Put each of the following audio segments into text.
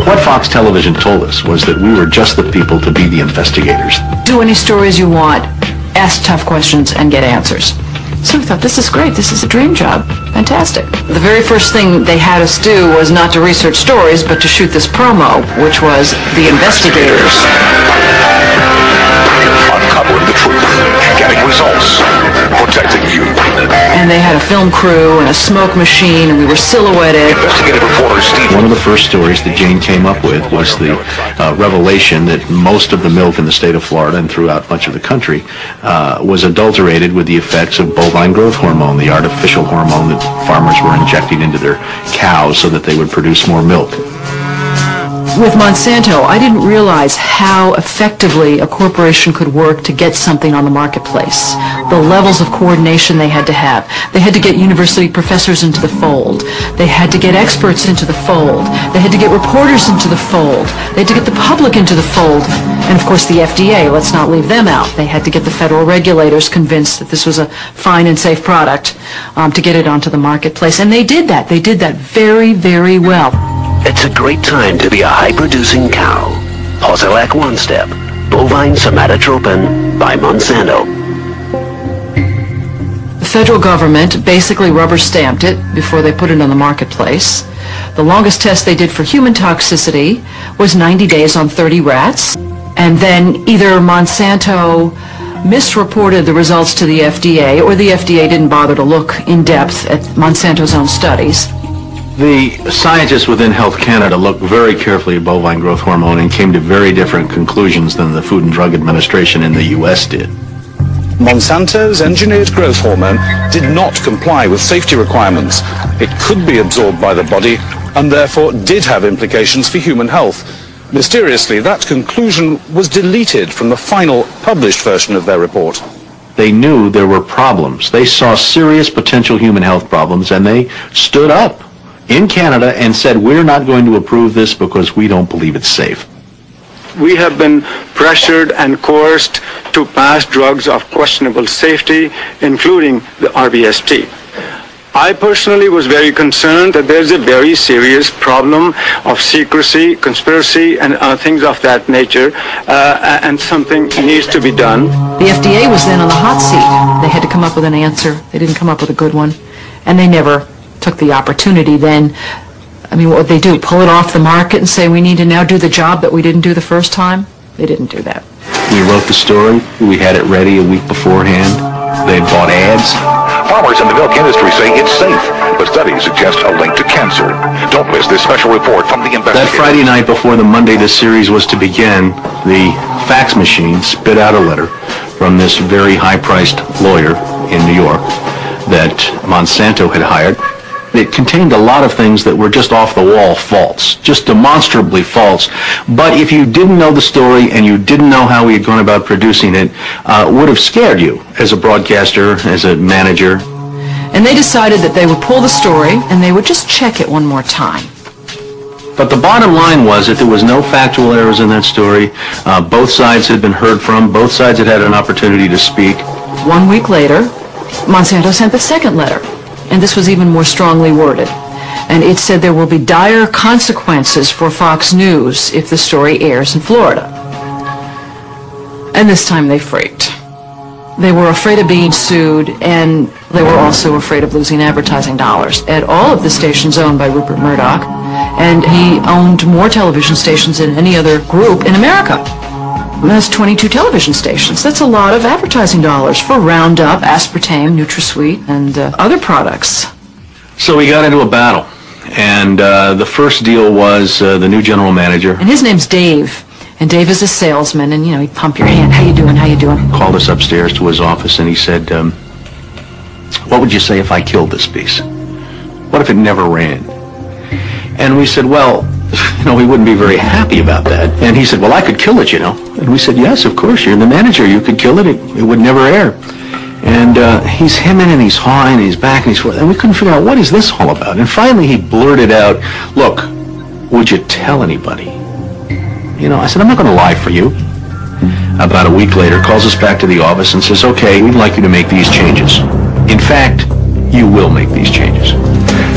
What Fox Television told us was that we were just the people to be the investigators. Do any stories you want, ask tough questions, and get answers. So we thought, this is great, this is a dream job, fantastic. The very first thing they had us do was not to research stories, but to shoot this promo, which was The Investigators. Uncovering the truth, getting results, protecting you. And they had a film crew and a smoke machine, and we were silhouetted. Investigative reporter Steve. One of the first stories that Jane came up with was the revelation that most of the milk in the state of Florida and throughout much of the country was adulterated with the effects of bovine growth hormone, the artificial hormone that farmers were injecting into their cows so that they would produce more milk. With Monsanto, I didn't realize how effectively a corporation could work to get something on the marketplace. The levels of coordination they had to have. They had to get university professors into the fold. They had to get experts into the fold. They had to get reporters into the fold. They had to get the public into the fold. And of course the FDA, let's not leave them out. They had to get the federal regulators convinced that this was a fine and safe product to get it onto the marketplace. And they did that. They did that very, very well. It's a great time to be a high-producing cow. Posilac One Step, bovine somatotropin by Monsanto. The federal government basically rubber-stamped it before they put it on the marketplace. The longest test they did for human toxicity was 90 days on 30 rats. And then either Monsanto misreported the results to the FDA, or the FDA didn't bother to look in depth at Monsanto's own studies. The scientists within Health Canada looked very carefully at bovine growth hormone and came to very different conclusions than the Food and Drug Administration in the U.S. did. Monsanto's engineered growth hormone did not comply with safety requirements. It could be absorbed by the body and therefore did have implications for human health. Mysteriously, that conclusion was deleted from the final published version of their report. They knew there were problems. They saw serious potential human health problems, and they stood up in Canada and said, we're not going to approve this because we don't believe it's safe. We have been pressured and coerced to pass drugs of questionable safety, including the RBST. I personally was very concerned that there's a very serious problem of secrecy, conspiracy, and things of that nature, and something needs to be done. The FDA was then on the hot seat. They had to come up with an answer. They didn't come up with a good one, and they never took the opportunity then. I mean, what would they do? Pull it off the market and say we need to now do the job that we didn't do the first time? They didn't do that. We wrote the story. We had it ready a week beforehand. They bought ads. Farmers in the milk industry say it's safe, but studies suggest a link to cancer. Don't miss this special report from the investigators. That Friday night before the Monday this series was to begin, the fax machine spit out a letter from this very high-priced lawyer in New York that Monsanto had hired. It contained a lot of things that were just off-the-wall false, just demonstrably false. But if you didn't know the story and you didn't know how we had gone about producing it, would have scared you as a broadcaster, as a manager. And they decided that they would pull the story and they would just check it one more time. But the bottom line was that there was no factual errors in that story. Both sides had been heard from. Both sides had had an opportunity to speak. 1 week later, Monsanto sent the second letter. And this was even more strongly worded. And it said there will be dire consequences for Fox News if the story airs in Florida. And this time they freaked. They were afraid of being sued, and they were also afraid of losing advertising dollars at all of the stations owned by Rupert Murdoch. And he owned more television stations than any other group in America. That's 22 television stations. That's a lot of advertising dollars for Roundup, aspartame, NutraSweet, and other products. So we got into a battle, and the first deal was the new general manager. And his name's Dave, and Dave is a salesman, and, you know, he'd pump your hand. How you doing? How you doing? Called us upstairs to his office, and he said, what would you say if I killed this piece? What if it never ran? And we said, well, you know, we wouldn't be very happy about that. And he said, well, I could kill it, you know. And we said, yes, of course, you're the manager. You could kill it. It would never air. And he's hemming and he's hawing and he's back and he's forth. And we couldn't figure out, what is this all about? And finally he blurted out, look, would you tell anybody? You know, I said, I'm not going to lie for you. About a week later, calls us back to the office and says, okay, we'd like you to make these changes. In fact, you will make these changes.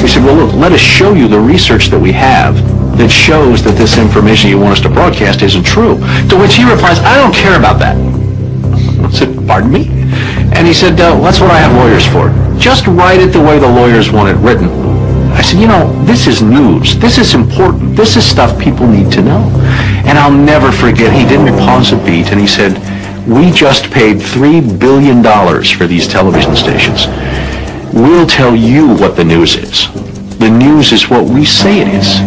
We said, well, look, let us show you the research that we have that shows that this information you want us to broadcast isn't true. To which he replies, I don't care about that. I said, pardon me? And he said, that's what I have lawyers for. Just write it the way the lawyers want it written. I said, you know, this is news. This is important. This is stuff people need to know. And I'll never forget, he didn't pause a beat, and he said, we just paid $3 billion for these television stations. We'll tell you what the news is. The news is what we say it is.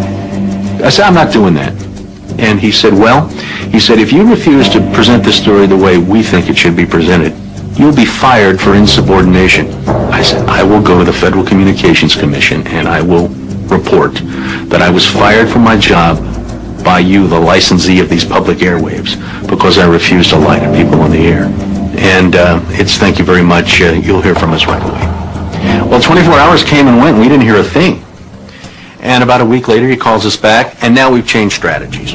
I said, I'm not doing that. And he said, well, he said, if you refuse to present the story the way we think it should be presented, you'll be fired for insubordination. I said, I will go to the Federal Communications Commission and I will report that I was fired from my job by you, the licensee of these public airwaves, because I refused to lie to people on the air. And it's thank you very much. You'll hear from us right away. Well, 24 hours came and went, and we didn't hear a thing. And about a week later, he calls us back, and now we've changed strategies.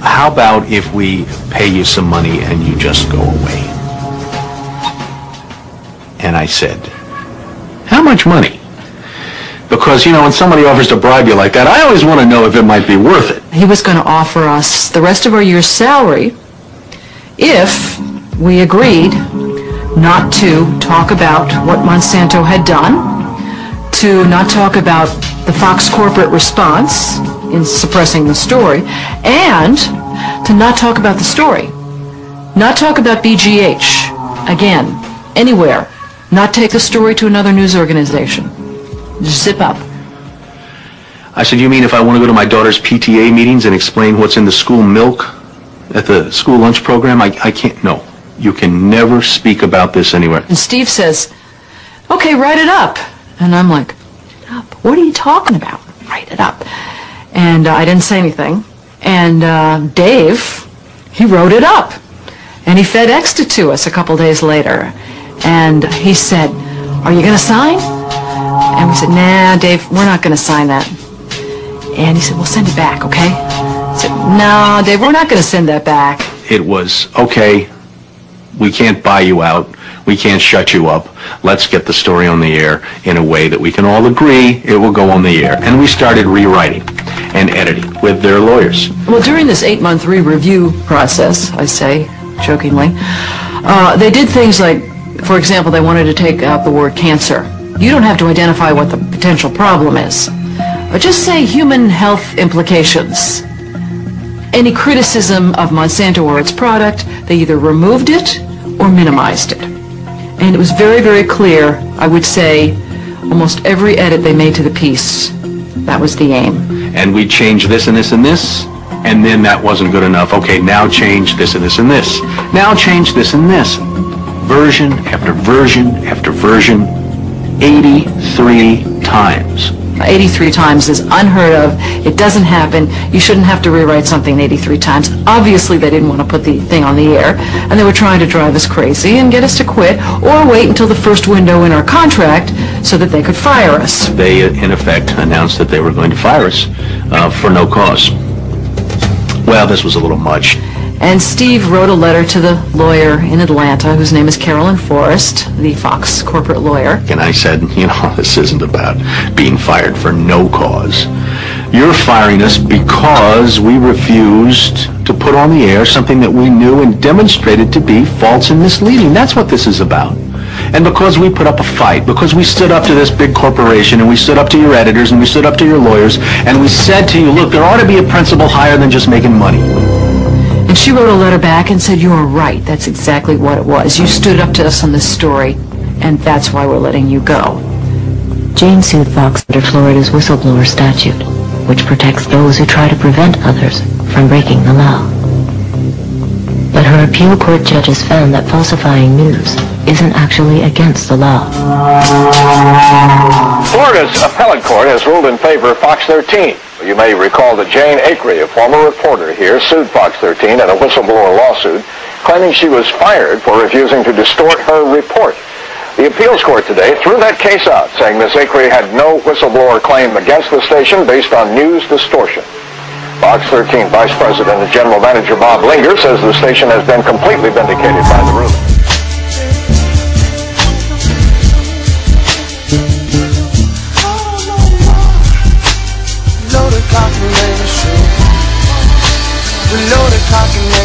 How about if we pay you some money and you just go away? And I said, how much money? Because, you know, when somebody offers to bribe you like that, I always want to know if it might be worth it. He was going to offer us the rest of our year's salary if we agreed not to talk about what Monsanto had done, to not talk about the Fox corporate response in suppressing the story, and to not talk about the story. Not talk about BGH, again, anywhere. Not take the story to another news organization. Just zip up. I said, you mean if I want to go to my daughter's PTA meetings and explain what's in the school milk at the school lunch program? I can't. No. You can never speak about this anywhere. And Steve says, okay, write it up. And I'm like, what are you talking about? Write it up. And I didn't say anything. And Dave, he wrote it up. And he FedExed it to us a couple days later. And he said, are you going to sign? And we said, nah, Dave, we're not going to sign that. And he said, well, send it back, okay? I said, no, Dave, we're not going to send that back. It was, okay, we can't buy you out. We can't shut you up. Let's get the story on the air in a way that we can all agree it will go on the air. And we started rewriting and editing with their lawyers. Well, during this 8-month re-review process, I say jokingly, they did things like, for example, they wanted to take out the word cancer. You don't have to identify what the potential problem is. Just say human health implications. Any criticism of Monsanto or its product, they either removed it or minimized it. And it was very, very clear, I would say, almost every edit they made to the piece, that was the aim. And we changed this and this and this, and then that wasn't good enough. Okay, now change this and this and this. Now change this and this. Version after version after version, 83 times. 83 times is unheard of. It doesn't happen. You shouldn't have to rewrite something 83 times. Obviously, they didn't want to put the thing on the air, and they were trying to drive us crazy and get us to quit or wait until the first window in our contract so that they could fire us. They, in effect, announced that they were going to fire us for no cause. Well, this was a little much. And Steve wrote a letter to the lawyer in Atlanta, whose name is Carolyn Forrest, the Fox corporate lawyer. And I said, you know, this isn't about being fired for no cause. You're firing us because we refused to put on the air something that we knew and demonstrated to be false and misleading. That's what this is about. And because we put up a fight, because we stood up to this big corporation, and we stood up to your editors, and we stood up to your lawyers, and we said to you, look, there ought to be a principle higher than just making money. And she wrote a letter back and said, you are right. That's exactly what it was. You stood up to us on this story, and that's why we're letting you go. Jane sued Fox under Florida's whistleblower statute, which protects those who try to prevent others from breaking the law. But her appeal court judges found that falsifying news isn't actually against the law. Florida's appellate court has ruled in favor of Fox 13. You may recall that Jane Acree, a former reporter here, sued Fox 13 in a whistleblower lawsuit, claiming she was fired for refusing to distort her report. The appeals court today threw that case out, saying Ms. Acree had no whistleblower claim against the station based on news distortion. Fox 13 Vice President and General Manager Bob Linger says the station has been completely vindicated by the ruling. Calculator. We load the clock and